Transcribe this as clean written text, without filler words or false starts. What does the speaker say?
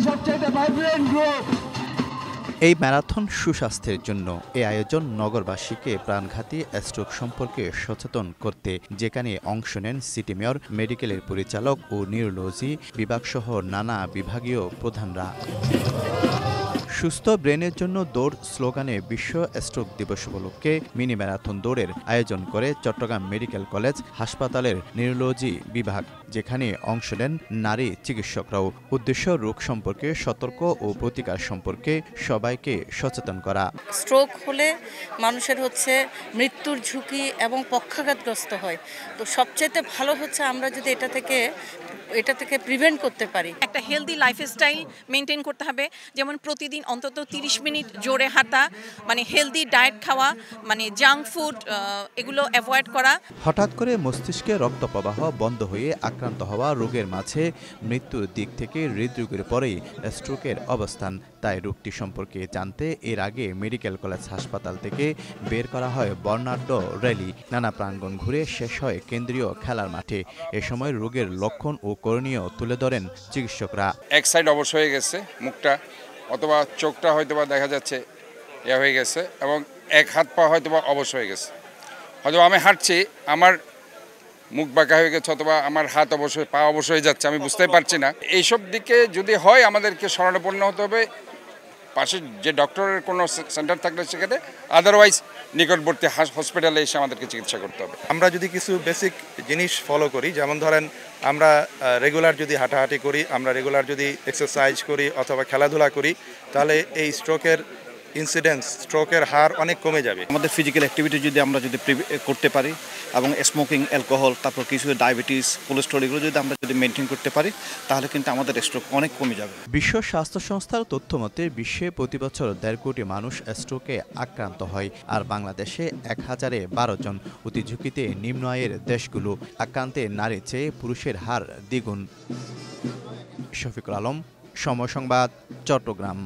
সবচেয়ে vibrant group. এই marathon সুস্বাস্থ্যের জন্য এই আয়োজন নগরবাসীকে প্রাণঘাতী স্ট্রোক সম্পর্কে সচেতন করতে, যেখানে অংশ নেন সিটি মেয়র, মেডিকেলের পরিচালক ও নিউরোলজি বিভাগসহ নানা বিভাগীয় প্রধানরা। সুস্থ ব্রেনের জন্য দৌড় স্লোগানে বিশ্ব স্ট্রোক দিবস উপলক্ষে মিনি ম্যারাথন দৌড়ের আয়োজন করে চট্টগ্রাম মেডিকেল কলেজ হাসপাতালের নিউরোলজি বিভাগ, যেখানে অংশ নেন নারী চিকিৎসকরাও। উদ্দেশ্য রোগ সম্পর্কে সতর্ক ও প্রতিকার সম্পর্কে সবাইকে সচেতন করা। স্ট্রোক হলে মানুষের মৃত্যুর ঝুঁকি এবং পক্ষাঘাতগ্রস্ত হয়। তো সবচেয়ে ভালো হচ্ছে আমরা যদি এটা থেকে প্রিভেন্ট করতে পারি। একটা হেলদি লাইফস্টাইল মেনটেন করতে হবে, যেমন প্রতিদিন অন্তত 30 মিনিট জোরে হাঁটা, হেলদি ডায়েট খাওয়া, জাঙ্ক ফুড এগুলো অ্যাভয়েড করা। হঠাৎ করে মস্তিষ্কে রক্ত প্রবাহ বন্ধ হয়ে আক্রান্ত হওয়া রোগের মাঝে মৃত্যুর দিক থেকে হৃদরোগের পরেই স্ট্রোকের অবস্থান। তাই রোগটি সম্পর্কে জানতে এর আগে মেডিকেল কলেজ হাসপাতাল থেকে বের করা হয় বর্ণাঢ্য র্যালি। নানা প্রাঙ্গণ ঘুরে শেষ হয় কেন্দ্রীয় খেলার মাঠে। এ সময় রোগের লক্ষণ ও করণীয় তুলে ধরেন চিকিৎসকরা। এক সাইড অবশ হয়ে গেছে মুখটা, অথবা চোখটা হয়তোবা দেখা যাচ্ছে হয়ে গেছে, এবং এক হাত পা হয়তোবা অবশ হয়ে গেছে। হয়তো আমি হাঁটছি, আমার মুখ বাঁকা হয়ে গেছে, অথবা আমার হাত অবশ্যই পা অবশ হয়ে যাচ্ছে, আমি বুঝতে পারছি না। এইসব দিকে যদি হয় আমাদেরকে শরণাপন্ন হতে হবে পাশে যে ডক্টরের কোনো সেন্টার থাকলে সেখানে, আদারওয়াইজ নিকটবর্তী হসপিটালে এসে আমাদেরকে চিকিৎসা করতে হবে। আমরা যদি কিছু বেসিক জিনিস ফলো করি, যেমন ধরেন আমরা রেগুলার যদি হাঁটাহাঁটি করি, আমরা রেগুলার যদি এক্সারসাইজ করি অথবা খেলাধুলা করি, তাহলে এই স্ট্রোকের হার অনেক কমে যাবে। আমাদের ফিজিক্যাল অ্যাক্টিভিটি যদি আমরা করতে পারি, এবং স্মোকিং, অ্যালকোহল, তারপর কিছু ডায়াবেটিস, কোলেস্ট্রল, এগুলো যদি আমরা মেনটেন করতে পারি, তাহলে কিন্তু আমাদের স্ট্রোক অনেক কমে যাবে। বিশ্ব স্বাস্থ্য সংস্থার তথ্য মতে বিশ্বে প্রতি বছর 1.5 কোটি মানুষ স্ট্রোকে আক্রান্ত হয়, আর বাংলাদেশে 1012 জন। অতি ঝুঁকিতে নিম্ন আয়ের দেশগুলো। আক্রান্তে নারীর চেয়ে পুরুষের হার দ্বিগুণ। শফিকুল আলম, সময় সংবাদ, চট্টগ্রাম।